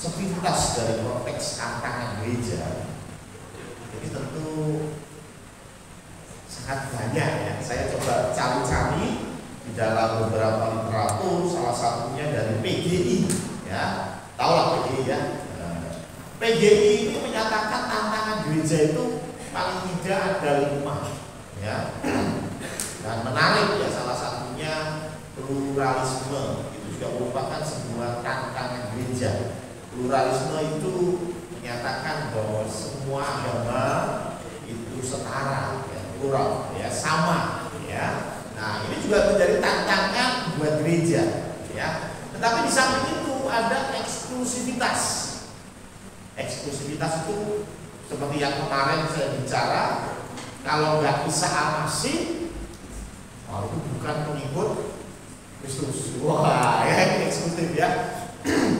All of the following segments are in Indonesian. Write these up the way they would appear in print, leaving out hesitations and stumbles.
sepintas dari konteks tantangan gereja. Jadi tentu sangat banyak ya. Saya coba cari-cari di dalam beberapa literatur, salah satunya dari PGI ya. Tahulah PGI ya. PGI ini menyatakan tantangan gereja itu paling tidak ada 5 ya. Dan menarik ya, salah satunya pluralisme itu juga merupakan sebuah tantangan gereja. Pluralisme itu menyatakan bahwa semua agama itu setara, ya, plural, ya, sama, ya. Nah, ini juga menjadi tantangan buat gereja, ya. Tetapi di samping itu ada eksklusivitas. Eksklusivitas itu seperti yang kemarin saya bicara, kalau nggak bisa Al-Masih, itu bukan pengikut Kristus. Wah, ya, ini eksklusif ya.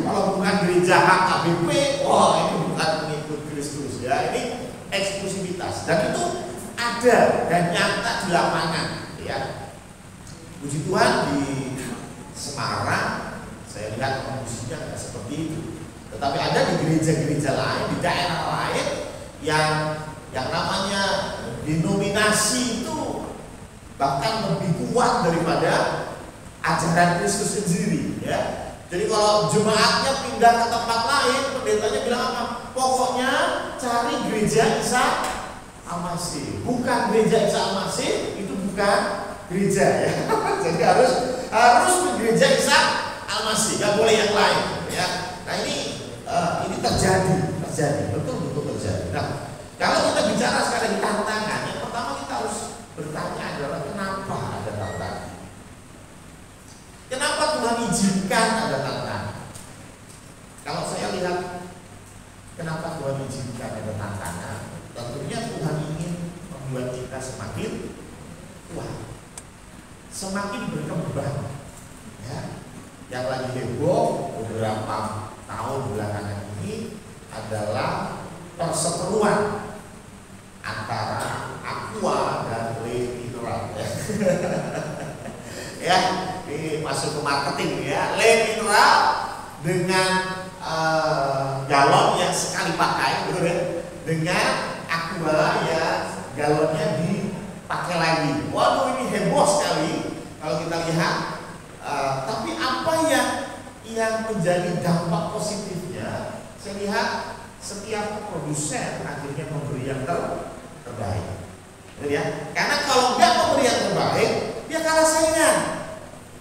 Kalau bukan gereja HKBP, wah ini bukan pengikut Kristus ya. Ini eksklusivitas dan itu ada dan nyata di lapangan ya. Puji Tuhan di Semarang saya lihat kondisinya nggak seperti itu. Tetapi ada di gereja-gereja lain, di daerah lain yang namanya denominasi itu bahkan lebih kuat daripada ajaran Kristus sendiri ya. Jadi kalau jemaatnya pindah ke tempat lain, pendetanya bilang apa? Pokoknya cari gereja Isa Al-Masih. Bukan gereja Isa Al-Masih, itu bukan gereja ya. Jadi harus ke gereja Isa Al-Masih, nggak boleh yang lain ya. Nah ini terjadi, betul terjadi. Nah, kalau kita bicara sekarang tantangan, yang pertama kita harus bertanya adalah kenapa ada tantangan? Kenapa Tuhan izinkan ada tantangan? Kalau saya lihat kenapa Tuhan izinkan ada tantangan, tentunya Tuhan ingin membuat kita semakin kuat, semakin berkembang. Ya. Yang lagi heboh beberapa tahun belakangan ini adalah perseteruan antara aqua dan le mineral. Ya, ini masuk ke marketing ya. Le mineral dengan galon yang sekali pakai, betul ya? Dengan aqua ya galonnya dipakai lagi. Waduh, ini heboh sekali kalau kita lihat. Tapi apa yang menjadi dampak positifnya? Saya lihat setiap produsen akhirnya memberi yang terbaik. Ya, karena kalau nggak memberi yang terbaik, dia kalah saingan.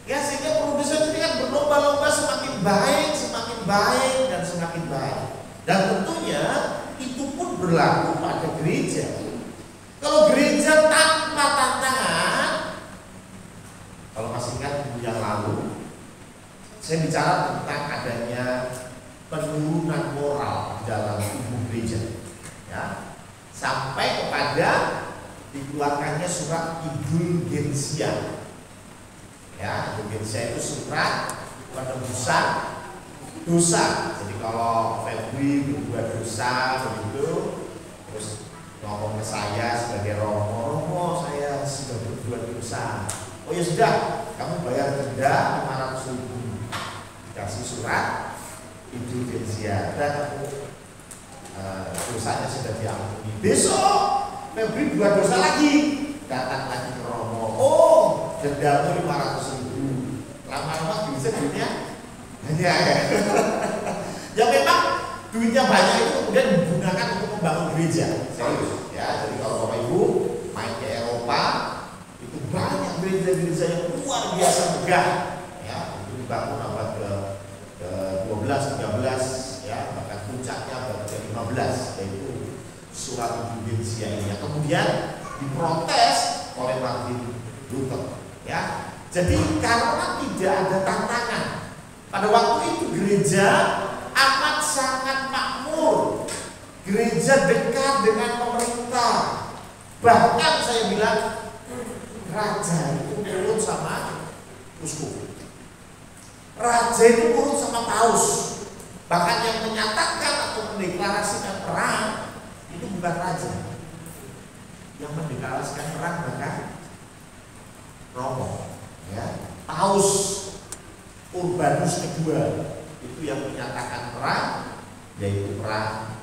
Ya, sehingga produsen ini kan berlomba-lomba semakin baik, dan semakin baik. Dan tentunya itu pun berlaku pada gereja. Kalau gereja tanpa tantangan, kalau masih ingat minggu yang lalu, saya bicara tentang adanya penurunan moral dalam tubuh gereja, ya, sampai kepada dikeluarkannya surat indulgensia. Ya, indulgensia itu surat penebusan dosa. Jadi kalau Febri berbuat dosa begitu, terus ngomong ke saya sebagai Romo, saya sudah berbuat dosa. Oh ya sudah, kamu bayar denda 500.000. Kasih surat indulgensia dan dosanya sudah diampuni. Besok Febri buat dosa lagi, datang lagi ke Romo. Oh, dendamu 500.000. Lama-lama bisa duitnya banyak ya. Ya memang duitnya banyak itu kemudian digunakan untuk membangun gereja. Serius ya. Jadi kalau Bapak Ibu main ke Eropa, itu banyak gereja-gereja yang luar biasa megah. Ya, itu dibangun abad ke-12, 13 ya, bahkan puncaknya abad ke-15, yaitu surat indulgensia ini. Kemudian diprotes oleh Martin Luther. Ya, jadi karena tidak ada tantangan, pada waktu itu gereja amat sangat makmur, gereja dekat dengan pemerintah. Bahkan saya bilang raja itu nurut sama uskup, raja itu nurut sama paus. Bahkan yang menyatakan atau mendeklarasikan perang itu bukan raja, yang mendeklarasikan perang bahkan Romo, ya, Paus Urbanus II. itu yang menyatakan perang, yaitu perang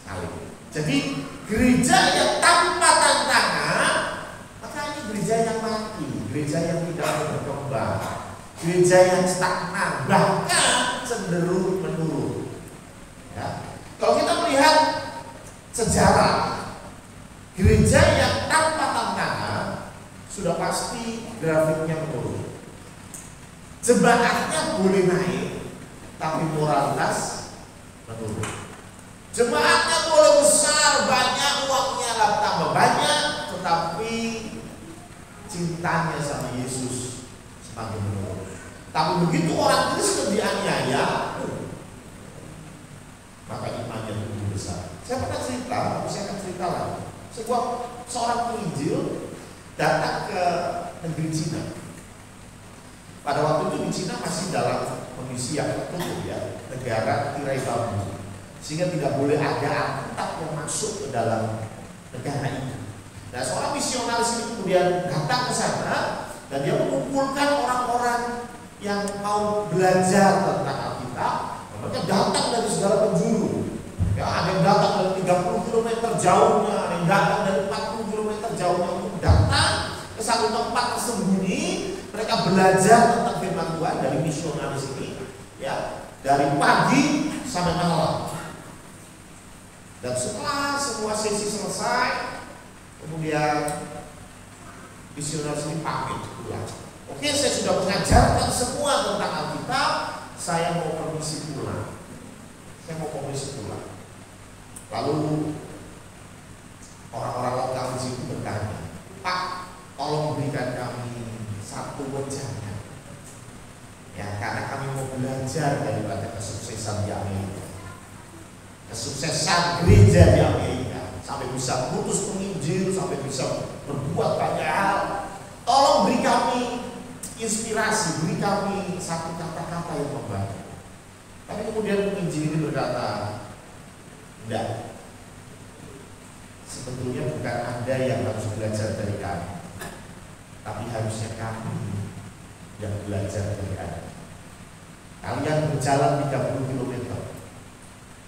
salib. Jadi gereja yang tanpa tantangan, maka ini gereja yang mati, gereja yang tidak berkembang, gereja yang stagnan, bahkan cenderung menurun. Ya. Kalau kita melihat sejarah gereja yang tanpa tantangan, sudah pasti grafiknya menurun. Jemaatnya boleh naik, tapi moralitas menurun. Jemaatnya boleh besar, banyak uangnya tambah banyak, tetapi cintanya sama Yesus semakin menurun. Tapi begitu orang Kristen dianiaya, maka imannya lebih besar. Saya pernah cerita, tapi saya akan cerita lagi. Seorang penginjil datang ke negeri Cina. Pada waktu itu di Cina masih dalam kondisi yang tertutup, ya, negara tirai bambu, sehingga tidak boleh ada Alkitab yang masuk ke dalam negara itu. Nah, seorang misionaris ini kemudian datang ke sana dan dia mengumpulkan orang-orang yang mau belajar tentang Alkitab. Mereka datang dari segala penjuru. Ya, ada yang datang dari 30 km jauhnya, ada yang datang dari 40 km jauhnya untuk datang ke satu tempat tersembunyi. Mereka belajar tentang firman Tuhan dari misionaris ini, ya, dari pagi sampai malam. Dan setelah semua sesi selesai, kemudian misionaris ini pamit pulang. Oke, saya sudah mengajarkan semua tentang Alkitab, saya mau permisi pulang. Lalu orang-orang lokal di situ bertanya, "Pak, tolong berikan kami satu wejangan, ya, karena kami mau belajar daripada kesuksesan di Amerika, kesuksesan gereja di Amerika, sampai bisa putus penginjil, sampai bisa berbuat banyak hal. Tolong beri kami inspirasi, beri kami satu kata-kata yang membantu." Tapi kemudian penginjil ini berkata, "Enggak, sebetulnya bukan Anda yang harus belajar dari kami, tapi harusnya kami yang belajar dari Anda. Kalian berjalan 30 km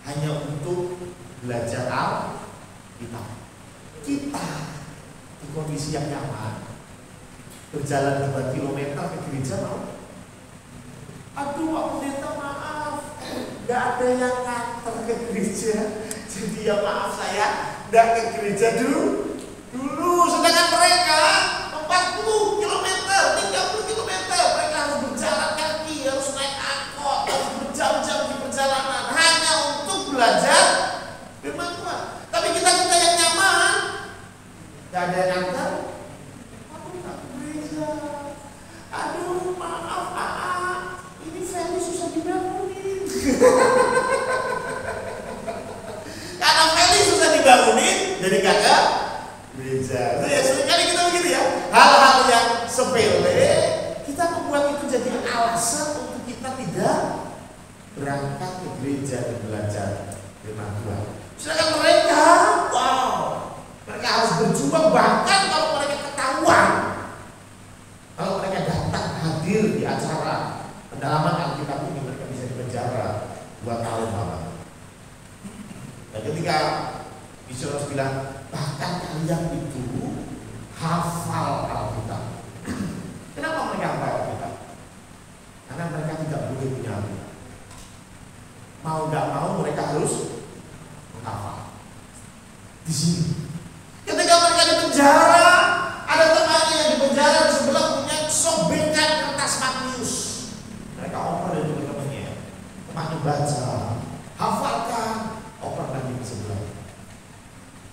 hanya untuk belajar Alkitab. Kita di kondisi yang nyaman berjalan 2 km ke gereja, mau? Aduh, Pak Pendeta, maaf, gak ada yang nganter ke gereja, jadi ya maaf, saya gak ke gereja dulu. Sedangkan mereka 40 km, 30 km, mereka harus berjalan kaki, harus naik angkot, harus berjam-jam di perjalanan hanya untuk belajar firman Tuhan. Tapi kita yang nyaman, gak ada yang nganter, aku tak ke gereja. Aduh, maaf, ini Feli susah dibangunin. Karena Feli susah dibangunin, jadi kagak gereja. Ya, seringkali kita begitu, ya. Hal-hal yang sepele kita membuat itu jadi alasan untuk kita tidak berangkat ke gereja dan belajar firman Tuhan. Sedangkan mereka, wow, mereka harus berjuang, bahkan kalau mereka ketahuan, kalau mereka datang hadir di acara pendalaman Alkitab ini, mereka bisa dipenjara 2 tahun malam. Dan ketika misionaris bilang, bahkan kalian itu hafal Alkitab. Kenapa mereka hafal Alkitab? Karena mereka tidak boleh punya Alkitab. Mau nggak mau mereka harus menghafal. Di sini, ketika mereka di penjara, ada temannya yang di penjara di sebelah punya sobekan kertas Matius. Mereka oper dari teman-temannya, temannya baca, hafalkan, oper lagi di sebelah.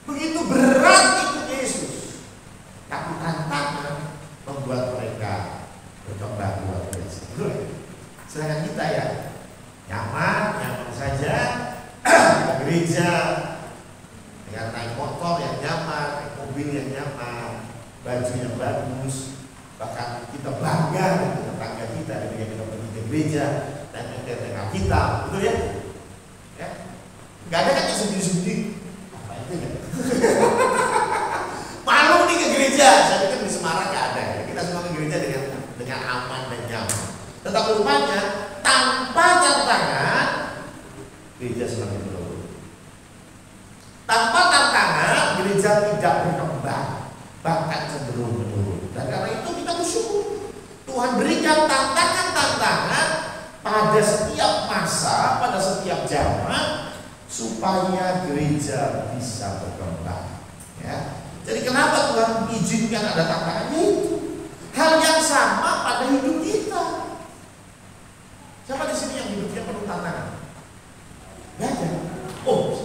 Begitu berat ikut Yesus, tapi tantangan membuat mereka berkembang luar biasa. Sedangkan kita, ya, nyaman saja, kita gereja dengan naik motor yang nyaman, naik mobil yang nyaman, baju yang bagus, bahkan kita bangga dengan tetangga kita ketika kita pergi ke gereja dan dengan kita, betul ya? Ya, nggak ada kan yang sedih-sedih. Apa itu ya? Malu nih ke gereja. Saya pikir di Semarang nggak ada. Ya. Kita semua ke gereja dengan aman dan nyaman. Tetapi rupanya tanpa tantangan gereja semakin menurun. Tanpa tantangan gereja tidak berkembang, bahkan cenderung menurun. Dan karena itu kita bersyukur Tuhan berikan tantangan-tantangan pada setiap masa, pada setiap zaman, supaya gereja bisa berkembang. Ya. Jadi kenapa Tuhan izinkan ada tantangannya itu? Hal yang sama pada hidup kita. Siapa di sini yang hidupnya penuh tantangan? Gak ada. Oh,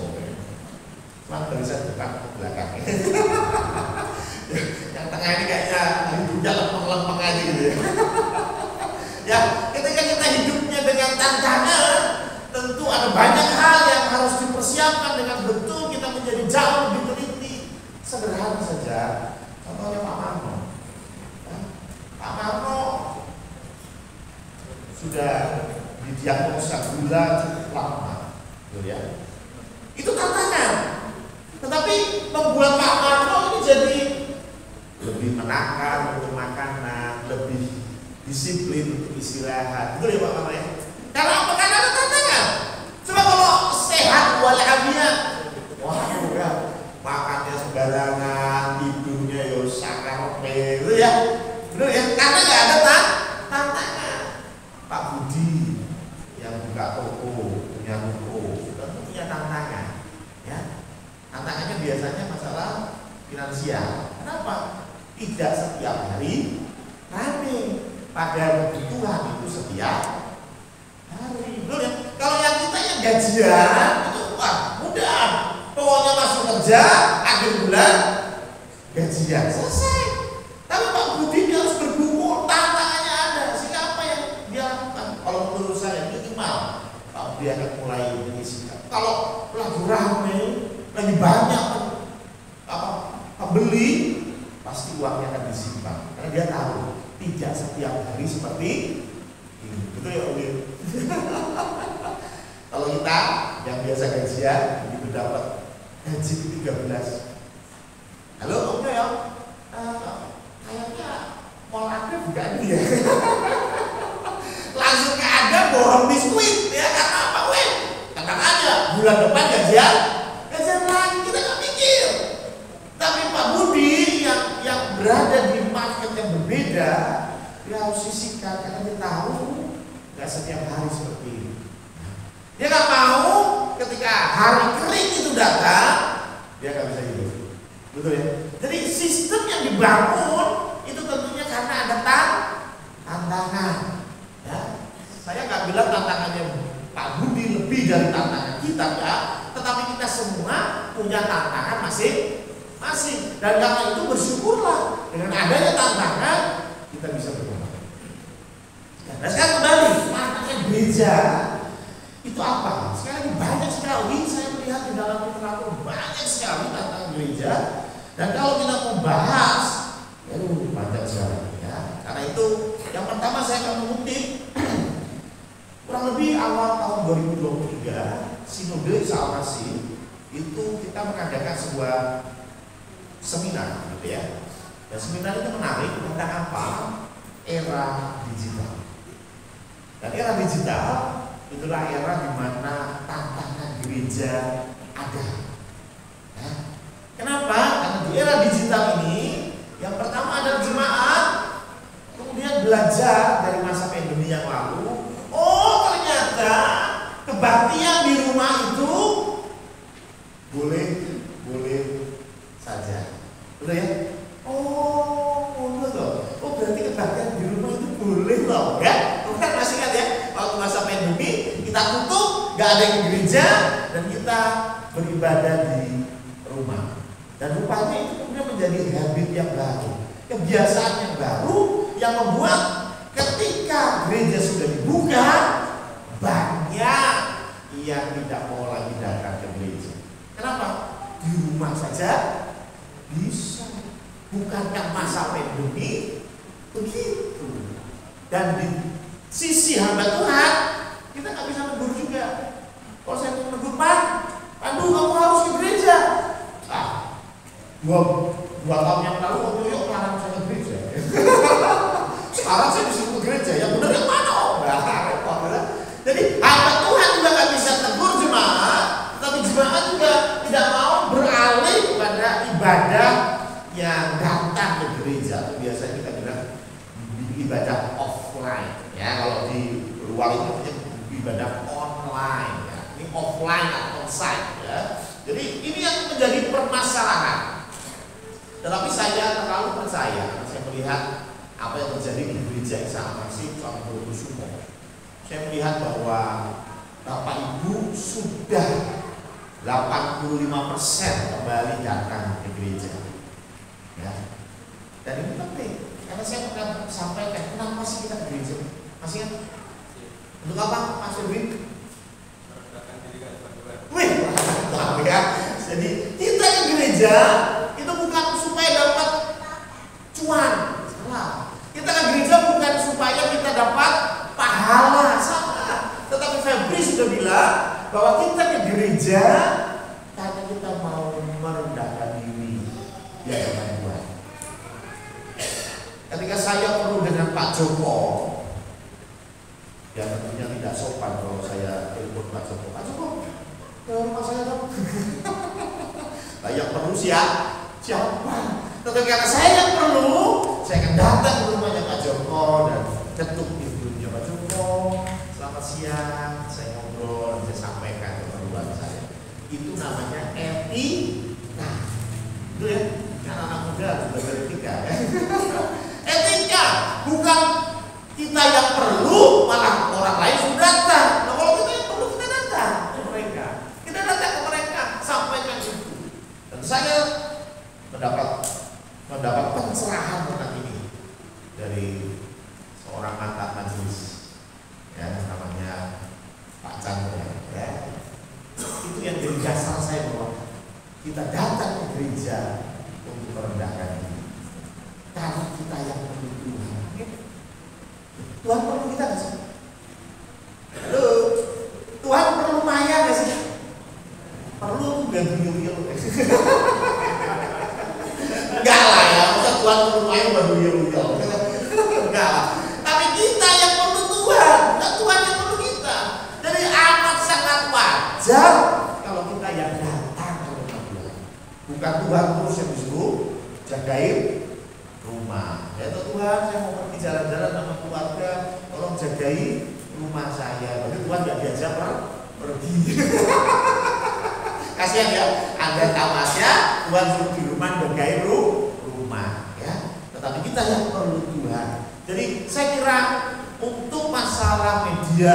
cuma dari saya depan ke belakang. Yang tengah ini kayaknya hidupnya lempeng-lempeng aja gitu ya. Ya, ketika kita hidupnya dengan tantangan, tentu ada banyak hal yang harus dipersiapkan dengan betul. Kita menjadi jauh lebih teliti. Sederhana saja, contohnya Pak Marno. Pak Marno sudah didiagnosa gula cukup lama, ya. Itu tantangan. Tetapi membuat Pak Marno ini jadi lebih menakar untuk makanan, lebih disiplin untuk istirahat. Betul ya Pak Marno ya? Karena apa? Karena ada tantangan. Coba kalau sehat walafiat, wah ya, makannya sembarangan, tidurnya yo sakarape, itu ya. Betul ya? Karena nggak ada tantangan. Pak Budi yang buka toko, punya toko, tentu punya tantangan. Ya, tantangannya biasanya masalah finansial. Kenapa? Tidak setiap hari rame. Pada kebutuhan itu setiap hari. Betul ya? Kalau yang kita yang gajian itu mudah. Pokoknya masuk kerja, akhir bulan gajian selesai. Tapi Pak Budi dia harus bergumul, tantangannya ada. Sehingga apa yang dia lakukan? Kalau menurut saya minimal Pak Budi akan mulai menyisihkan. Kalau lagi rame, lagi banyak pembeli, pasti uangnya akan disimpan. Karena dia tahu tidak setiap hari seperti ini. Betul ya Om? Kalau kita yang biasa gajian begitu dapat gaji 13. Halo Om ya, kayaknya mau ada bukan dia. Langsung ke Anda borong biskuit ya, karena apa weh? Tenang aja, bulan depan gajian lagi, kita nggak mikir. Tapi Pak Budi yang berada di market yang berbeda, dia harus sisihkan karena dia tahu nggak setiap hari seperti ini. Dia nggak mau ketika hari kering itu datang, dia nggak bisa hidup. Betul ya? Jadi sistem yang dibangun itu tentunya karena ada tantangan. Ya. Saya nggak bilang tantangannya Pak Budi lebih dari tantangan kita, ya. Tetapi kita semua punya tantangan masing-masing. Dan karena itu bersyukurlah dengan adanya tantangan kita bisa berkembang. Nah sekarang kembali, maknanya gereja itu apa? Sekarang banyak sekali saya melihat di dalam literatur banyak sekali tentang gereja. Dan kalau kita membahas, banyak sekali ya. Karena itu yang pertama saya akan mengutip kurang lebih awal tahun 2023 Sinode Salvasi itu kita mengadakan sebuah seminar gitu ya. Dan seminar itu menarik tentang apa? Era digital. Dan era digital itulah era di mana tantangan gereja ada. Ya. Kenapa? Karena di era digital ini yang pertama ada jemaat kemudian belajar dari masa pandemi yang lalu. Oh ternyata kebaktian di rumah itu boleh saja. Betul ya? Oh, betul loh. Oh berarti kebaktian di rumah itu boleh loh, ya? Bukan masih ingat ya? Waktu masa pandemi kita tutup, nggak ada yang di gereja dan kita beribadah di rumah. Dan rupanya itu kemudian menjadi habit yang baru, kebiasaan yang baru yang membuat ketika gereja sudah dibuka banyak yang tidak mau lagi datang ke gereja. Kenapa? Di rumah saja bisa. Bukankah masa pandemi begitu? Dan di sisi hamba Tuhan kita nggak bisa negur juga. Kalau saya mau negur Pandu kamu harus ke gereja. Dua tahun yang lalu waktu yuk melarang saya ke gereja. Sekarang saya disuruh ke gereja. Yang benar yang mana? Repot. Ya, kalau di luar itu namanya ibadah online, ya. Ini offline atau onsite, ya. Jadi ini yang menjadi permasalahan. Tetapi saya terlalu percaya, saya melihat apa yang terjadi di gereja Isa Al-Masih Tuhan Kusumo. Saya melihat bahwa Bapak Ibu sudah 85% kembali datang ke gereja. Ya. Dan ini penting, karena saya pernah sampaikan, kenapa sih kita ke gereja? Masih kan? Untuk apa, Mas Firwin? Wih, ya. Jadi kita ke gereja itu bukan supaya dapat cuan, salah. Kita ke gereja bukan supaya kita dapat pahala, salah. Tetapi Febri sudah bilang bahwa kita ke gereja karena kita mau merendahkan diri di hadapan Tuhan. Ketika saya perlu dengan Pak Joko, ya tentunya tidak sopan kalau saya telepon Pak Joko. Pak Joko, ke rumah saya dong. Nah, yang perlu siapa? Tetapi karena saya yang perlu, saya akan datang ke rumahnya Pak Joko dan ketuk pintunya. Pak Joko, selamat siang, saya ngobrol, saya sampaikan keperluan saya. Itu namanya etika. Itu ya, kan anak muda juga beretika ya. Etika, bukan kita yang perlu, malah orang lain sudah datang. Nah, kalau kita yang perlu, kita datang ke mereka. Kita datang ke mereka, sampaikan itu. Dan saya mendapat pencerahan tentang ini dari seorang mantan majelis, ya, namanya Pak Chandra, ya. Itu yang jadi dasar saya bahwa kita datang ke gereja untuk merendahkan diri. Karena kita yang perlu Tuhan. Tuhan perlu kita nggak sih? Halo, Tuhan perlu Maya nggak sih? Perlu nggak duyul-duyul? Enggak lah ya, masa Tuhan perlu Maya nggak duyul-duyul? Enggak lah. Tapi kita yang perlu Tuhan, bukan Tuhan yang perlu kita. Jadi amat sangat wajar kalau kita yang datang ke rumah Tuhan. Bukan Tuhan terus yang disuruh jagain rumah. Ya Tuhan, saya mau pergi jalan-jalan sama keluarga, tolong jagai rumah saya. Tapi Tuhan nggak diajak pergi. Kasihan ya, Anda tamasya Tuhan suruh di rumah jagai rumah, ya. Tetapi kita yang perlu Tuhan. Jadi saya kira untuk masalah media,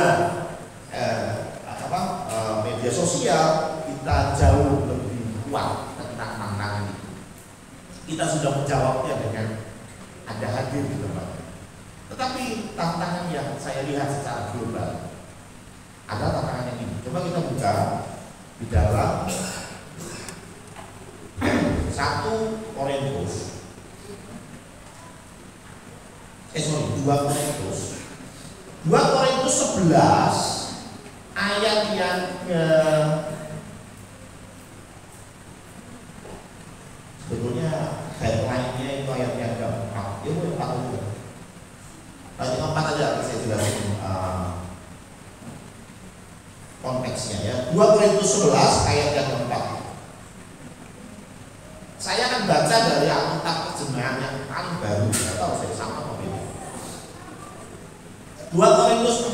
media sosial kita jauh lebih kuat tentang tantangan itu. Kita sudah menjawabnya dengan Anda hadir di tempat. Tetapi tantangan yang saya lihat secara global ada tantangan yang ini. Coba kita buka di dalam 1 Korintus 2 Korintus 11 ayat yang ke sebetulnya headline-nya itu ayat yang keempat. Itu yang 4 dulu. Ayat yang keempat aja saya jelasin konteksnya ya. 2 Korintus 11 ayat yang keempat. Saya akan baca dari Alkitab terjemahan yang paling baru. Saya tahu saya sama apa beda. 2 Korintus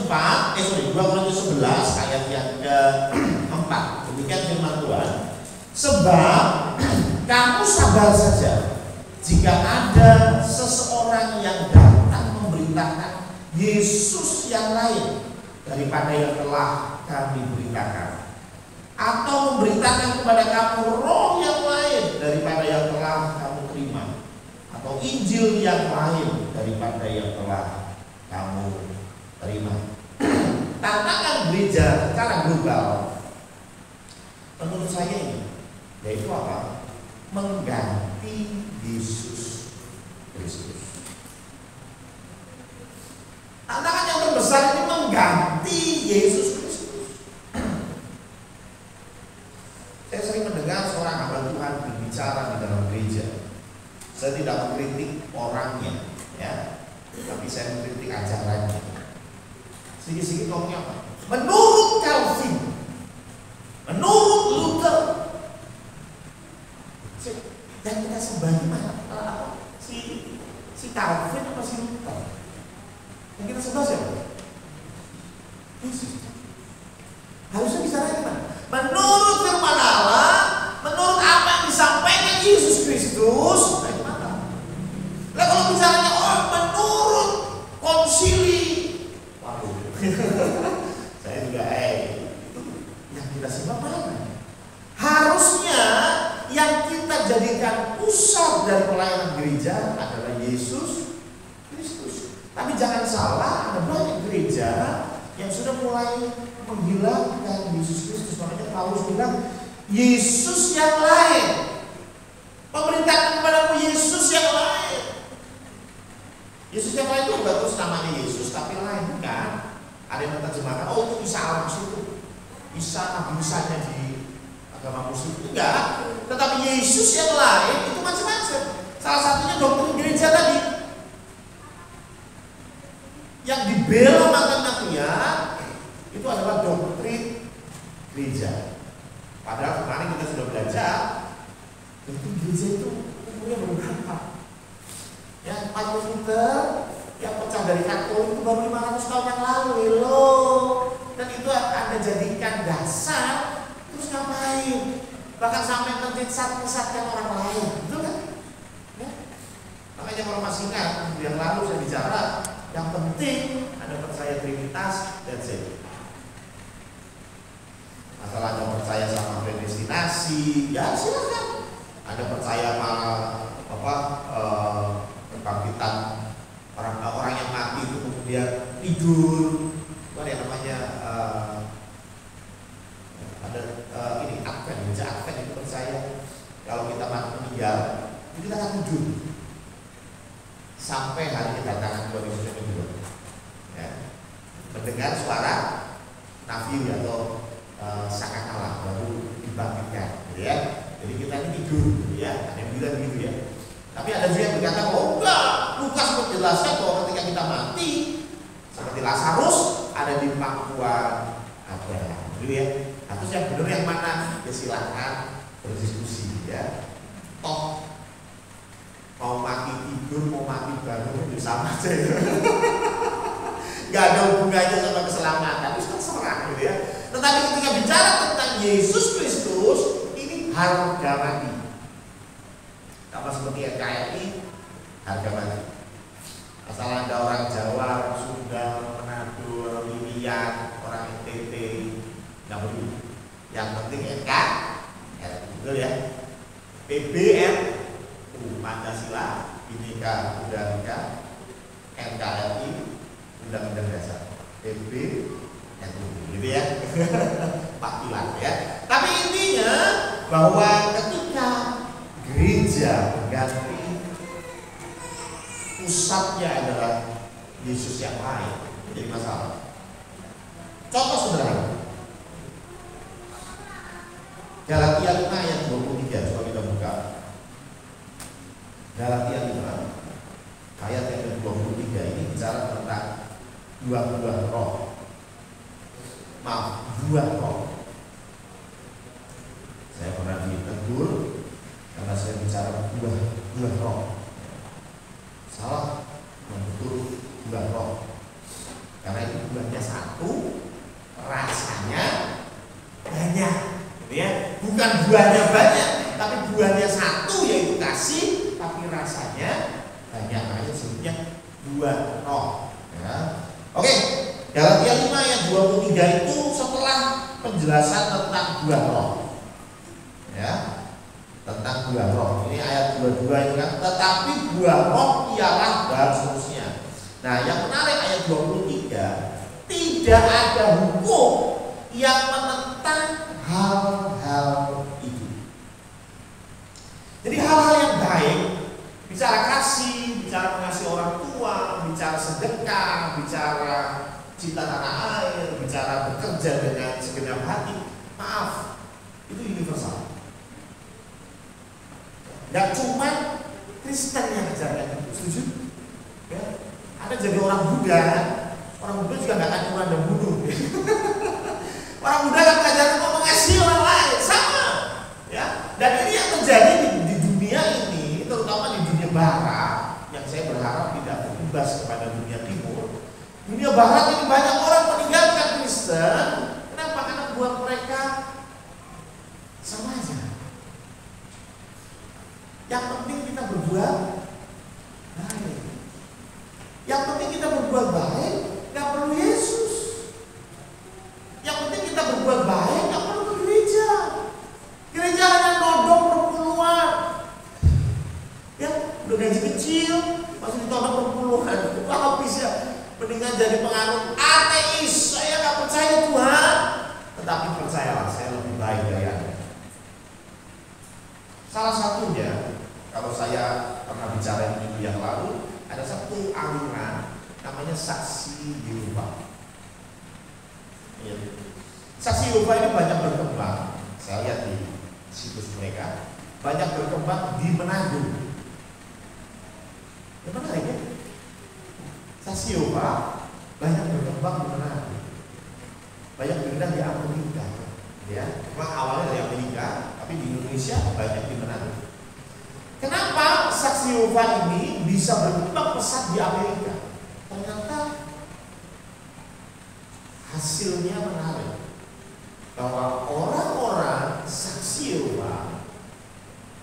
11 ayat yang keempat. Demikian firman Tuhan. Sebab kamu sabar saja jika ada seseorang yang datang memberitakan Yesus yang lain daripada yang telah kami beritakan, atau memberitakan kepada kamu roh yang lain daripada yang telah kamu terima, atau Injil yang lain daripada yang telah kamu terima. Tantangan gereja secara global menurut saya ini yaitu apa? Mengganti Yesus Kristus. Tantangan yang terbesar ini mengganti Yesus Kristus. Saya sering mendengar seorang hamba Tuhan berbicara di dalam gereja. Saya tidak mengkritik orangnya, ya, tapi saya mengkritik ajarannya. Sedikit-sedikit ngomongnya apa? Menurut Calvin, menurut Luther, dan kita sembah mana? Si Calvin apa si Luther? Yang kita sembah siapa? Yesus. Harusnya bicaranya gimana? Menurut firman Allah, menurut apa yang disampaikan Yesus Kristus, nah itu mantap. Lah kalau bicaranya menurut konsili, waduh, saya juga itu yang kita simak mana? Harusnya yang kita jadikan pusat dari pelayanan gereja adalah Yesus Kristus. Tapi jangan salah, ada banyak gereja yang sudah mulai menghilangkan Yesus Kristus. Makanya Paulus bilang Yesus yang lain, memerintahkan kepadamu Yesus yang lain. Yesus yang lain itu bukan terus namanya Yesus, tapi lain bukan. Ada yang menerjemahkan, oh itu Isa al-Masih itu, Isa Nabi Isanya di agama Muslim, enggak. Tetapi Yesus yang lain itu macam-macam. Salah satunya doktrin gereja tadi, yang dibela mati-matian itu adalah doktrin gereja. Padahal kemarin kita sudah belajar doktrin gereja itu umurnya baru berapa? Yang Martin Luther yang pecah dari Katolik itu baru 500 tahun yang lalu loh. Dan itu Anda jadikan dasar, terus ngapain? Bahkan sampai menyesatkan orang lain, betul kan? Ya? Makanya kalau masih ingat yang lalu saya bicara, yang penting Anda percaya Trinitas, that's it. Masalah Anda percaya sama predestinasi, ya silakan. Anda percaya malah kebangkitan orang yang mati itu kemudian tidur, itu ada yang namanya ini Advent, baca Advent itu percaya kalau kita mati meninggal itu kita akan tidur sampai hari kedatangan 2022. Ya. Mendengar suara nafyu atau sangkakala baru dibangkitkan, gitu ya. Jadi kita ini tidur, gitu ya. Ada yang bilang gitu ya. Tapi ada juga yang berkata, oh enggak, Lukas menjelaskan bahwa ketika kita mati seperti Lazarus ada di pangkuan Abraham, gitu ya. Nah, terus yang benar yang mana? Ya silakan berdiskusi ya. Toh mau mati tidur, mau mati bangun itu sama aja ya. Gak ada hubungannya sama keselamatan, itu terserah gitu ya. Tetapi ketika bicara tentang Yesus Kristus, ini harga mati. Sama seperti NKRI, harga mati. Asal ada orang Jawa, orang Sunda, Manado, Lilian, orang NTT, nggak perlu. Yang penting NKRI, betul ya. PBN, Pancasila, Bhinneka Tunggal Ika, NKRI, Undang-Undang Dasar, PB, gitu ya. Pak Pilar ya. Tapi intinya bahwa ketika gereja berganti pusatnya adalah Yesus yang lain, jadi masalah. Contoh sederhana, Galatia 5 ayat 23, coba kita buka. Galatia 5 ayat yang ke-23 ini bicara tentang dua buah roh. Maaf, dua roh. Saya pernah ditegur karena saya bicara dua roh. Salah, betul dua roh. Karena itu buahnya satu, rasanya banyak, gitu ya. Bukan buahnya banyak, tapi buahnya satu yaitu kasih, tapi rasanya banyak. Makanya disebutnya dua roh. Ya. Oke, Galatia 5 ayat 23 itu setelah penjelasan tentang dua roh. Ya. Tentang dua roh. Ini ayat 22 itu kan, tetapi dua roh ialah dan seterusnya. Nah, yang menarik ayat 23, tidak ada hukum yang menentang hal-hal itu. Jadi hal-hal yang baik, bicara kasih, bicara mengasihi orang tua, bicara sedekah, bicara cinta tanah air, bicara bekerja dengan segenap hati, maaf, itu universal. Gak cuma Kristen yang ajarkan itu, setuju? Ya. Ada jadi orang Buddha juga gak akan curang dan bunuh. Orang Buddha kan mengajarkan kok mengasihi orang lain, sama. Ya. Dan ini yang terjadi di dunia ini, terutama di dunia barat, yang saya berharap tidak berimbas kepada dunia timur. Dunia barat ini banyak orang meninggalkan Kristen Saksi Yehova ini banyak berkembang. Saya lihat di situs mereka, banyak berkembang di Manado. Ya menarik ya. Saksi Yehova banyak berkembang di Manado. Banyak pindah di Amerika. Ya, memang awalnya dari Amerika, tapi di Indonesia banyak di Manado. Kenapa saksi Yehova ini bisa berkembang pesat di Amerika? Ternyata hasilnya menarik. Bahwa orang-orang saksi Yehova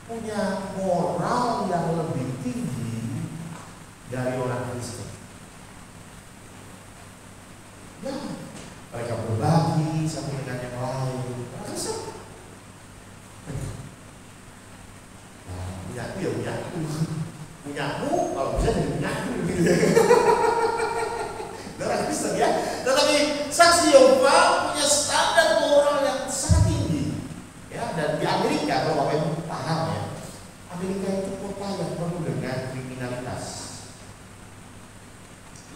punya moral yang lebih tinggi dari orang Kristen. Ya, mereka berbagi satu dengan yang lain. Orang Kristen, nah, punyaku ya punyaku, punyaku kalau bisa jadi punyaku gitu ya. Orang Kristen ya. Tetapi saksi Yehova punya standar moral yang sangat tinggi. Ya, dan di Amerika kalau Bapak Ibu paham ya, Amerika itu kota yang penuh dengan kriminalitas.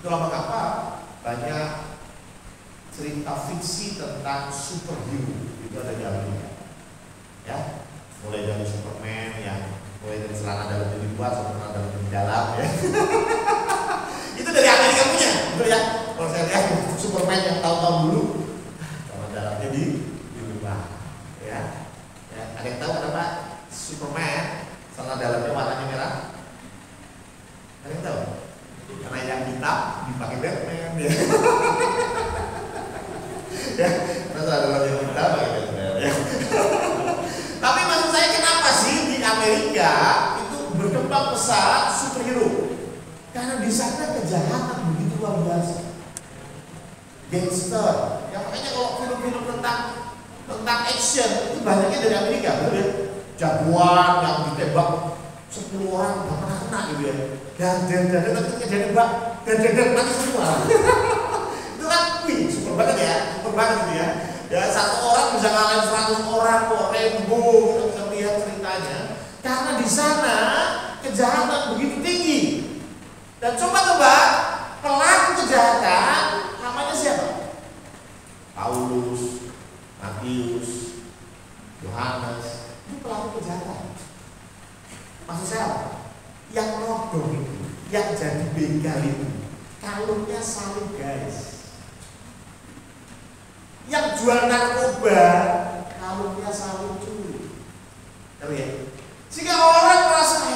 Itulah mengapa banyak cerita fiksi tentang superhero itu ada di Amerika. Ya, mulai dari Superman yang mulai dari celana dalam yang dibuat sampai celana dalam yang dalam ya. Itu dari Amerika punya, betul ya? Kalau saya lihat Superman yang tahun-tahun dulu, celana dalamnya diubah, ya. Ya. Ada yang tahu kenapa Superman celana dalamnya warnanya merah? Ada yang tahu? Karena yang hitam dipakai Batman ya. Ya, karena celana dalamnya yang hitam pakai Batman ya. Tapi maksud saya kenapa sih di Amerika itu berkembang pesat superhero? Karena di sana kejahatan begitu luar biasa, gangster. Ya makanya kalau film-film tentang action itu banyaknya dari Amerika, betul ya? Jagoan yang ditembak 10 orang nggak pernah kena gitu ya. Dan tapi kejadian mati semua. Itu kan, wih, super banget ya, super banget gitu ya. Ya satu orang bisa ngalahin 100 orang kok, Rambo, kita bisa melihat ceritanya. Karena di sana kejahatan begitu tinggi. Dan coba tebak, pelaku kejahatan namanya siapa? Paulus, Matius, Yohanes. Itu pelaku kejahatan. Maksud saya apa? Yang nodong itu, yang jadi begal itu, kalungnya salib guys. Yang jual narkoba, kalungnya salib cuy. Tahu ya? Sehingga orang merasa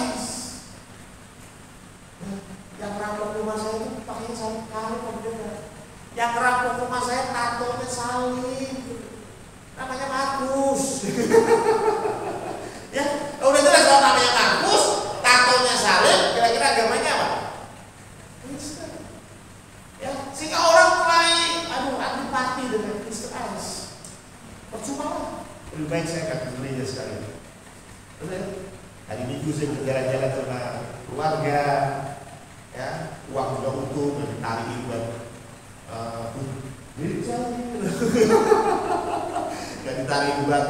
yang rampok rumah saya itu pakainya salib kalung kemudian. Yang rampok rumah saya tatonya salib. Namanya Markus. Ya, udah jelas kalau namanya Markus, tatonya salib, kira-kira agamanya apa? Kristen. Ya, sehingga orang mulai antipati dengan Kristen. Percuma lah. Lebih baik saya akan gereja sekali. Betul? Hari Minggu saya berjalan-jalan sama keluarga. Ya, uang juga utuh dan ditarik buat gereja. Gak ditarik buat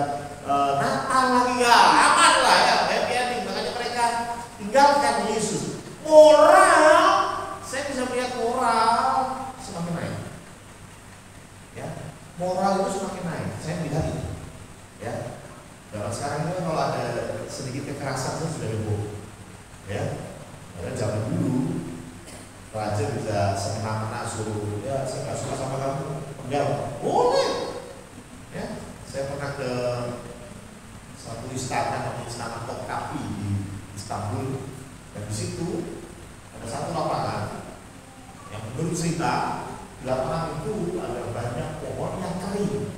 Natal lagi ya, aman lah ya, happy ending. Makanya mereka tinggalkan Yesus. Moral, saya bisa melihat moral semakin naik. Ya, moral itu semakin naik. Saya melihat itu. Ya, zaman sekarang ini kalau ada sedikit kekerasan itu sudah heboh. Ya, karena zaman dulu raja bisa semena-mena suruh, ya saya nggak suka sama kamu, penggal, boleh. Ya, saya pernah ke satu istana namanya Istana Topkapi di Istanbul, dan di situ ada satu lapangan yang menurut cerita di lapangan itu ada banyak pohon yang kering,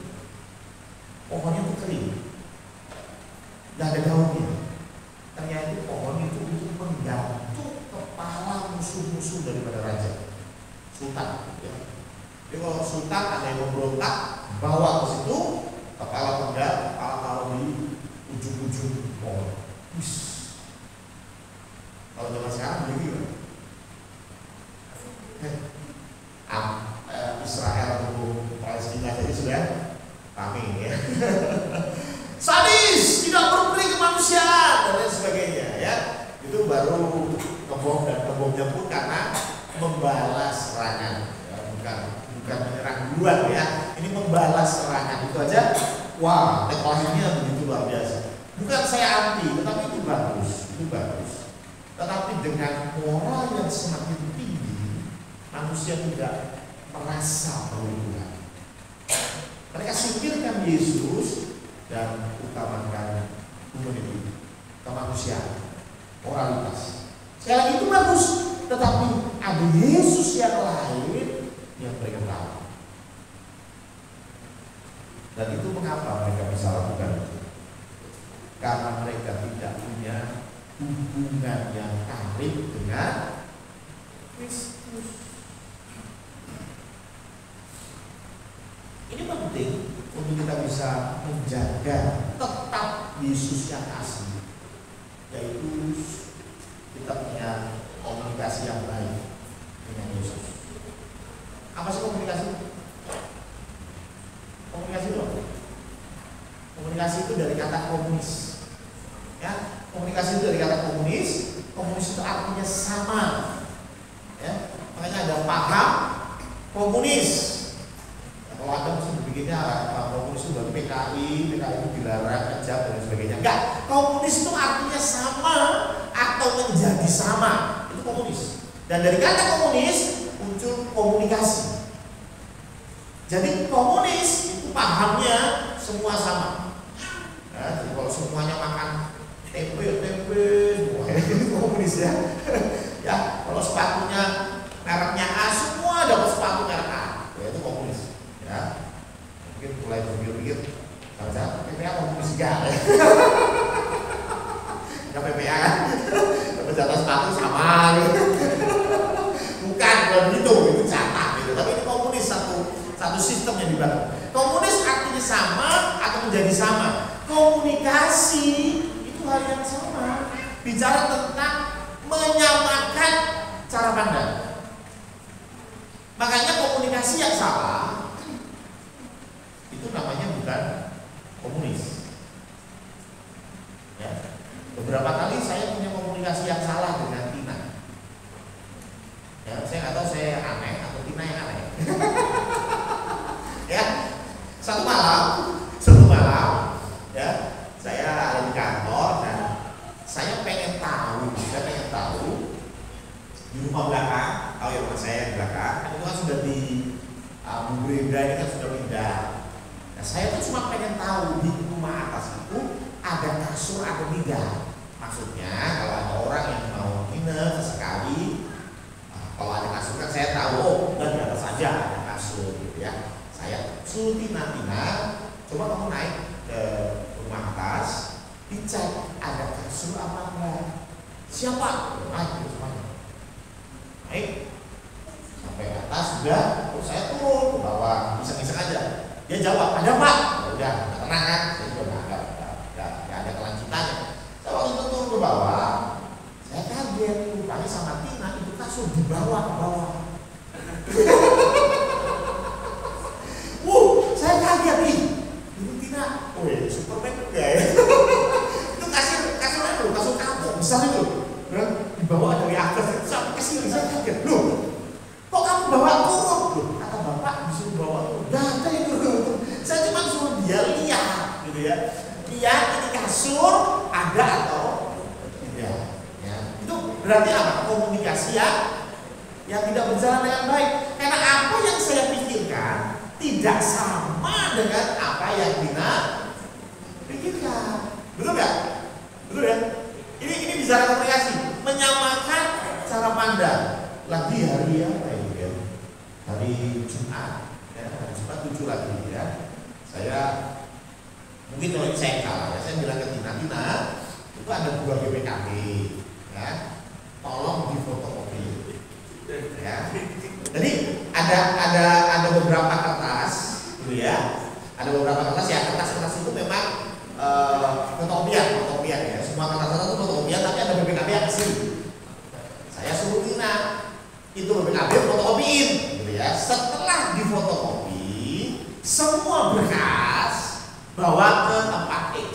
pohonnya itu kering, nggak ada daunnya. Ternyata pohon itu untuk menggantung kepala musuh-musuh daripada raja, sultan. Ya. Jadi kalau sultan ada yang memberontak, bawa ke situ kepala penggal, kepala taruh di ujung-ujung pohon. Kalau zaman sekarang begitu. Israel untuk Palestina jadi sudah kami ya. Sadis, tidak berperi kemanusiaan dan lain sebagainya ya. Itu baru ngebom, dan ngebomnya pun karena membalas serangan ya, bukan menyerang dulu duluan ya. Ini membalas serangan itu aja. Wah, tagline-nya begitu luar biasa. Bukan saya anti, tetapi itu bagus, Tetapi dengan moral yang semakin tinggi, manusia tidak merasa bahwa Tuhan. Mereka singkirkan Yesus dan utamakan humanity, kemanusiaan, moralitas. Sekali lagi itu bagus, tetapi ada Yesus yang lain yang mereka tahu. Dan itu mengapa mereka bisa lakukan itu? Karena mereka tidak punya hubungan yang karib dengan Kristus. Ini penting untuk kita bisa menjaga tetap Yesus yang asli, yaitu kita punya komunikasi yang baik dengan Yesus. Apa sih komunikasi? Komunikasi itu apa? Komunikasi itu dari kata komunis. Ya, komunikasi itu dari kata komunis. Komunis itu artinya sama. Ya, makanya ada paham komunis. Ya, kalau Anda mesti berpikirnya komunis itu dari PKI itu dilarang, kejam dan sebagainya. Enggak, komunis itu artinya sama atau menjadi sama. Itu komunis. Dan dari kata komunis muncul komunikasi. Jadi komunis itu pahamnya semua sama. Ya, jadi kalau semuanya makan tempe semua itu komunis ya. Ya, kalau sepatunya mereknya A, semua dapat sepatu merek A. Ya, itu komunis. Ya. Mungkin mulai berpikir-pikir, jangan PPA komunis enggak. Enggak PPA kan. Dapat jatah sepatu sama gitu. Bukan begitu, itu jatah gitu. Tapi ini komunis satu sistem yang dibangun. Komunis artinya sama atau menjadi sama. Komunikasi itu hal yang sama. Bicara tentang menyamakan cara pandang. Makanya komunikasi yang salah itu namanya bukan komunis. Ya. Beberapa kali saya punya komunikasi yang salah dengan Tina. Ya, saya nggak tahu saya aneh atau Tina yang aneh. Ya, satu malam, ya, saya ada di kantor dan saya pengen tahu di rumah belakang, tahu ya rumah saya di belakang, itu kan sudah di Brenda ini kan sudah pindah. Nah, saya tuh cuma pengen tahu di rumah atas itu ada kasur atau tidak. Maksudnya kalau ada orang yang mau nginep sesekali, kalau ada kasur kan saya tahu, oh, dan di atas saja ada kasur, gitu ya. Saya suruh Tina, coba kamu naik ke rumah atas, dicek ada kasur apa enggak. Siapa? Naik semuanya. Naik sampai atas sudah, terus saya turun ke bawah, iseng-iseng aja. Dia jawab, ada Pak. Ya udah, tenang kan? Saya juga nggak ada kelanjutannya. Saya waktu itu turun ke bawah, saya kaget, rupanya sama Tina itu kasur dibawa ke bawah. Saya kaget nih. Ini Tina, Superman enggak ya? Itu kasur kampung besar itu. Dibawa dari atas sampai ke sini, saya kaget. Loh, kok kamu bawa turun? Loh, kata bapak disuruh bawa turun. Gak ada itu. Saya cuma suruh dia lihat, gitu ya. Lihat ini kasur ada atau tidak. Ya. Itu berarti apa? Komunikasi yang tidak berjalan dengan baik. Karena apa yang saya pikirkan tidak sama dengan apa yang Tina pikirkan. Betul nggak? Betul ya? Ini bicara komunikasi, menyamakan cara pandang. Lagi hari apa ini ya? Hari Jumat, ya, hari Jumat 7 lagi ya. Saya mungkin kalau saya salah, ya, saya bilang ke Tina, itu ada 2 BPKB, ya, tolong difotokopi. Ya. Jadi ada beberapa kertas, gitu ya. Ada beberapa kertas ya, kertas itu memang fotokopian ya. Semua kertas itu fotokopian, tapi ada BPKB yang kecil. Saya suruh Tina, itu BPKB fotokopiin, gitu ya. Setelah difotokopi, semua berkas bawa ke tempat X.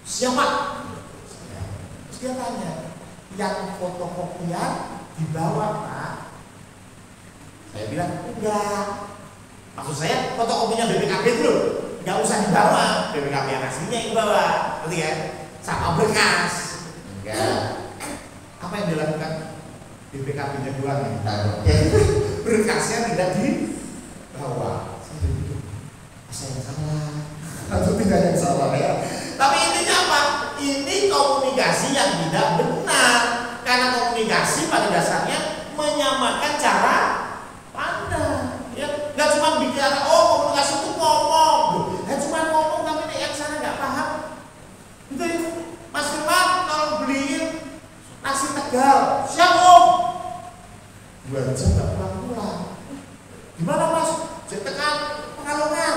Siapa? Terus dia tanya, yang fotokopian dibawa Pak? Saya bilang enggak. Maksud saya fotokopinya BPKB itu loh, nggak usah dibawa, BPKB yang aslinya yang dibawa, ngerti ya? Sama berkas. Enggak. Apa yang dilakukan? BPKB-nya doang yang ditaruh. Berkasnya tidak dibawa. Saya yang salah atau tidak yang salah ya? Tapi intinya apa? Ini komunikasi yang tidak benar. Karena komunikasi pada dasarnya menyamakan cara pandang. Ya, nggak cuma bicara, oh komunikasi itu ngomong, cuma ngomong tapi yang sana nggak paham. Itu Mas Firman kalau beliin nasi Tegal, siap om. 2 jam nggak pulang-pulang. Gimana Mas? Tekan Pekalongan.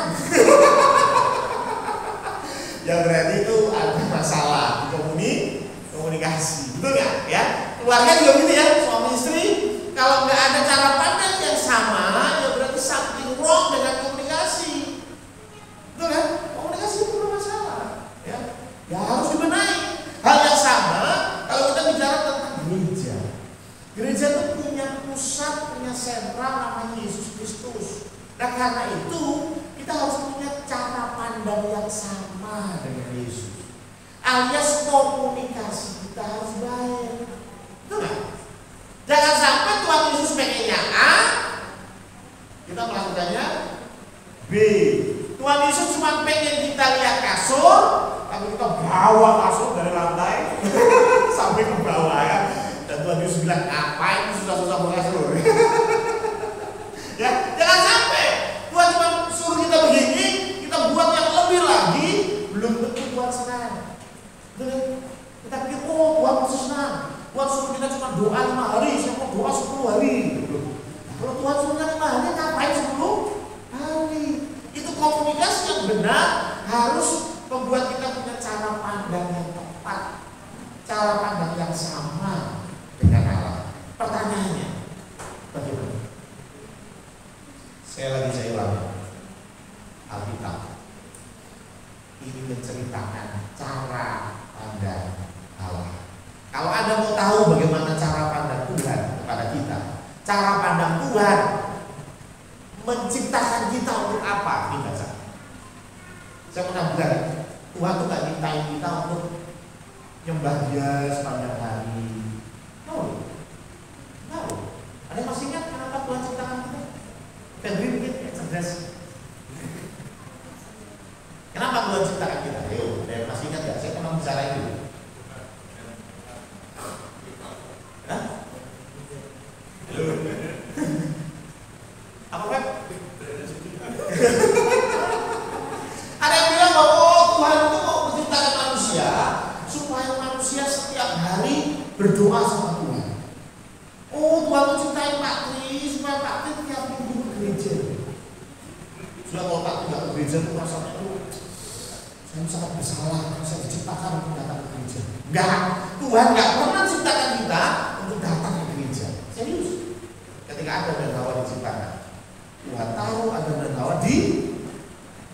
Ya berarti itu ada masalah di komunikasi, betul nggak? Ya, keluarga juga gitu ya, suami istri. Kalau nggak ada cara pandang yang sama, ya berarti something wrong dengan komunikasi. Betul kan? Komunikasi itu bermasalah. Ya, ya harus dibenahi. Hal yang sama kalau kita bicara tentang gereja. Gereja itu punya pusat, punya sentral namanya Yesus Kristus. Nah karena itu kita harus punya cara pandang yang sama dengan Yesus. Alias komunikasi kita harus baik. Betul nggak? Jangan sampai Tuhan Yesus pengennya A, kita melakukannya B. Tuhan Yesus cuma pengen kita lihat kasur, tapi kita bawa kasur dari lantai sampai ke bawah ya. Dan Tuhan Yesus bilang, ngapain susah-susah bawa kasur? Ya, jangan sampai Tuhan cuma suruh kita begini, kita buat yang lebih lagi, belum tentu Tuhan senang. Kita pikir, oh Tuhan masih senang. Tuhan suruh kita cuma doa 5 hari, siapa doa 10 hari. Nah, kalau Tuhan suruh 5 hari, ngapain 10 hari? Itu komunikasi yang benar harus membuat kita punya cara pandang yang tepat, cara pandang yang sama dengan Allah. Pertanyaannya, bagaimana? Saya ulangi. Alkitab ini menceritakan cara pandang Allah. Kalau Anda mau tahu bagaimana cara pandang Tuhan kepada kita, cara pandang Tuhan menciptakan kita untuk apa? Ini baca. Saya pernah bilang, Tuhan tuh gak nyiptain kita untuk nyembah Dia sepanjang hari. No. Ada yang masih ingat kenapa Tuhan ciptakan kita? Febri mungkin cerdas. Kenapa Tuhan ciptakan kita? Ayo, ada yang masih ingat gak? Saya pernah bicara itu. Hah? Apa Feb? Ada yang bilang bahwa Tuhan itu mau menciptakan manusia supaya manusia setiap hari berdoa sama Tuhan. Oh, Tuhan mau ciptain Pak Tri supaya Pak Tri tiap minggu ke gereja. Sudah kalau Pak Tri nggak ke gereja itu rasanya tuh saya sangat bersalah karena saya diciptakan untuk datang ke gereja. Enggak, Tuhan nggak pernah ciptakan kita untuk datang ke gereja. Serius. Ketika Adam dan Hawa diciptakan, Tuhan taruh Adam dan Hawa di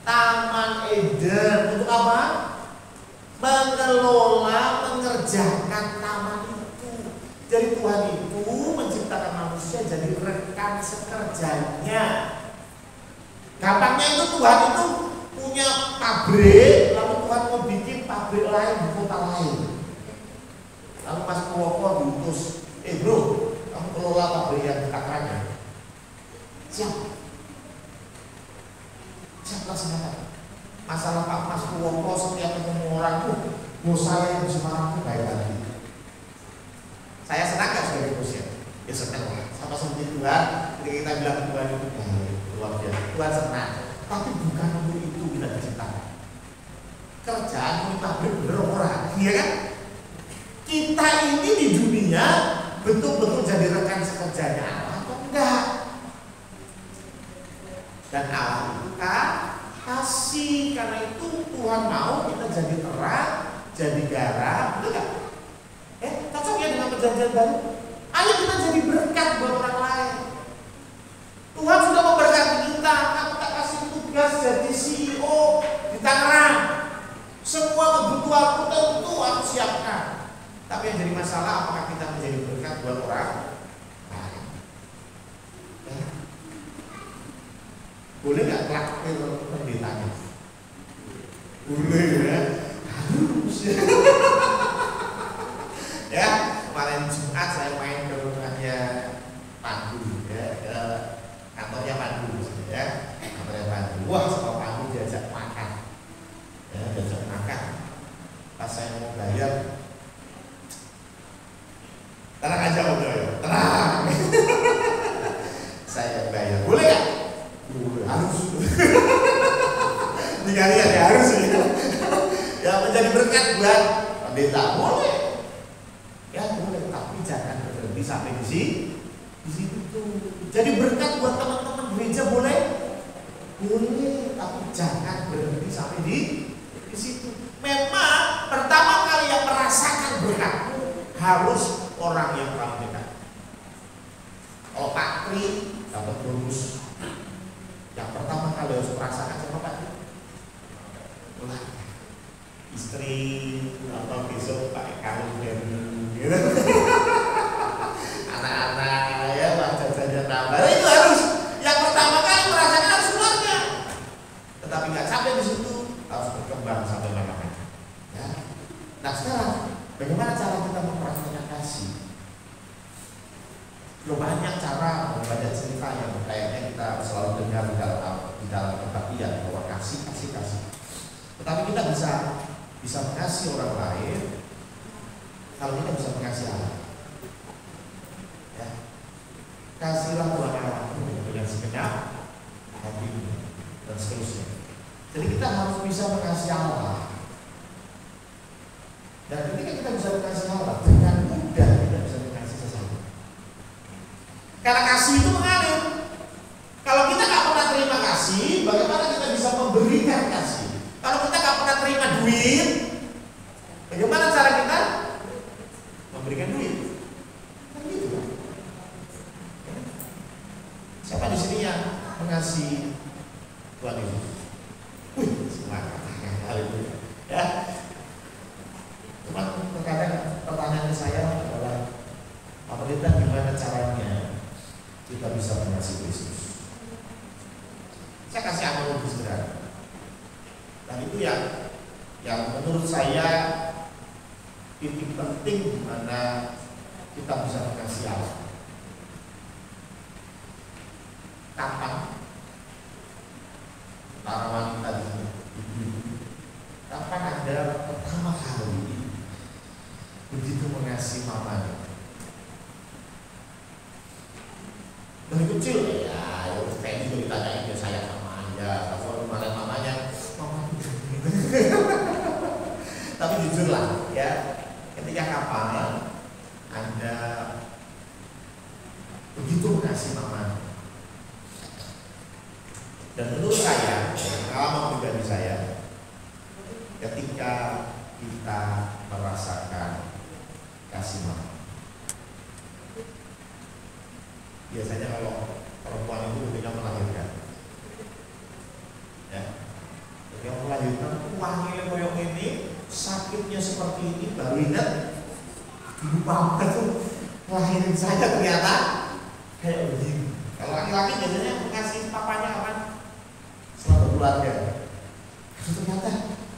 Taman Eden untuk apa? Mengelola, mengerjakan taman itu. Jadi Tuhan itu menciptakan manusia jadi rekan sekerjanya. Gampangnya itu Tuhan itu punya pabrik, lalu Tuhan mau bikin pabrik lain di kota lain. Lalu Mas Purwoko diutus, bro, kamu kelola pabrik yang di Tangerang. Siap laksanakan. Masalah Pak Mas Purwoko setiap ketemu orang tuh, bos saya yang di Semarang tuh baik lagi. Saya senang gak sebagai bosnya? Ya senang lah. Sama seperti Tuhan, ketika kita bilang Tuhan itu baik, luar biasa. Tuhan senang. Tapi bukan untuk itu kita diciptakan. Kerjaan ini pabrik berorang, iya kan? Kita ini di dunia betul-betul jadi rekan sekerjanya Allah atau enggak? Dan Allah itu kasih, karena itu Tuhan mau kita jadi terang, jadi garam, betul gak? Cocok ya dengan perjanjian baru? Ayo kita jadi berkat buat orang lain. Tuhan sudah memberkati kita, kita kasih tugas jadi CEO di Tangerang. Semua kebutuhanku tentu aku siapkan. Tapi yang jadi masalah, apakah kita menjadi berkat buat orang lain? Boleh traktir pendetanya. Boleh ya. Harus. Ya, kemarin Jumat saya main ke rumahnya Pandu ya, ke kantornya Pandu ya. Kantornya Pandu. Wah, sama Pandu diajak makan. Ya, diajak makan. Pas saya mau bayar, tenang aja udah ya, tenang. Saya bayar, boleh nggak? Boleh, harus. Tinggal-tinggal ya harus ya. Ya menjadi berkat buat pendeta, boleh. Ya boleh, tapi jangan berhenti sampai di situ tuh. Jadi berkat buat teman-teman gereja boleh, boleh, tapi jangan berhenti sampai di situ. Memang pertama kali yang merasakan berkatmu harus orang yang paling dekat. Kalau Pak Tri dapat bonus, yang pertama kali harus merasakan siapa Pak Tri? Istri atau besok Pak Kalung dan gitu. Anak-anak ya jajan tambah. Itu harus yang pertama kali merasakan harus keluarga. Tetapi nggak sampai di situ, harus berkembang sampai mana-mana. Ya. Nah sekarang bagaimana cara kita mempraktikkan kasih? Banyak cara, banyak cerita yang kayaknya kita selalu dengar di dalam kebaktian bahwa kasih. Tetapi kita bisa mengasihi orang lain kalau kita bisa mengasihi Allah. Ya. Kasihlah Tuhan Allahmu dengan segenap hatimu dan seterusnya. Jadi kita harus bisa mengasihi Allah. Dan ketika kita bisa mengasihi Allah, dengan mudah kita bisa mengasihi sesama. Karena kasih itu mengalir. Kalau kita nggak pernah terima kasih, bagaimana kita bisa memberikan kasih? Kalau kita nggak pernah terima duit, bagaimana cara kita memberikan duit? Kan gitu. Siapa di sini yang mengasihi Tuhan Yesus? Wih, semangat. Haleluya. Ya. Cuma terkadang pertanyaan saya adalah, pemerintah gimana caranya kita bisa mengasihi Kristus? Saya kasih analogi sederhana. Dan itu yang menurut saya titik penting di mana kita bisa mengasihi Allah. Kapan para wanita di sini, kapan Anda pertama kali begitu mengasihi mamanya? Dari kecil ya kayak gitu ditanyain saya sama Anda, kalau kemarin mamanya, mama tapi jujurlah ya, ketika kapan Anda begitu mengasihi mama? Dan menurut saya, pengalaman pribadi saya, ketika kita merasakan kasih mama. Biasanya kalau perempuan itu ketika melahirkan, ya, ketika melahirkan wangi koyok ini, sakitnya seperti ini, baru ingat dulu papa tuh ngelahirin saya ternyata kayak begini. Kalau laki-laki biasanya mengasih papanya apa? Selamat keluarga. Ternyata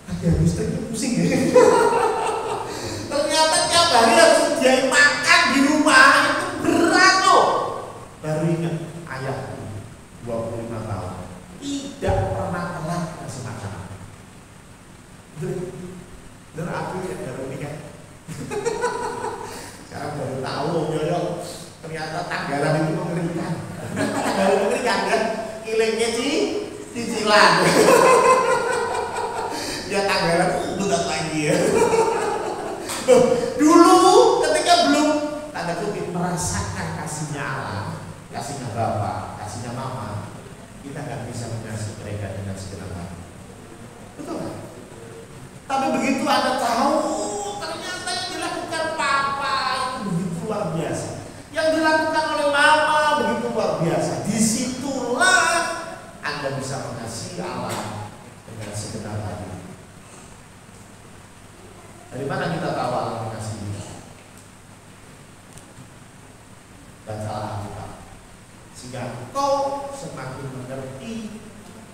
ada istrinya pusing ya. Ternyata tiap hari harus dia makan di rumah itu berat loh. Baru ingat ayahku 25 tahun tidak pernah telat kasih makan. Dan aku yang baru nikah. Sekarang baru tahu Yoyo ternyata tanggalan itu mengerikan. Baru mengerikan kan? Kilengnya cicilan. Dia tanggalan bukan lagi ya. Dulu ketika belum tanda kutip merasakan kasihnya Allah, kasihnya Bapa, kasihnya Mama, kita nggak bisa mengasihi mereka dengan segenap hati. Betul kan? Tapi begitu Anda tahu ternyata yang dilakukan Papa itu begitu luar biasa, yang dilakukan oleh Mama begitu luar biasa, disitulah Anda bisa mengasihi Allah dengan segenap hati. Dari mana kita tahu Allah mengasihi? Baca Alkitab, sehingga engkau semakin mengerti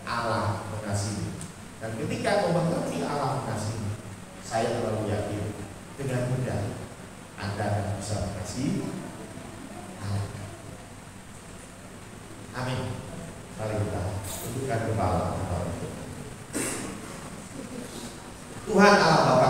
Allah mengasihi. Dan ketika kau mengerti Allah mengasihi, saya terlalu yakin dengan mudah Anda akan bisa mengasihi Allah. Amin. Mari kita tundukkan kepala. Tuhan Allah Bapa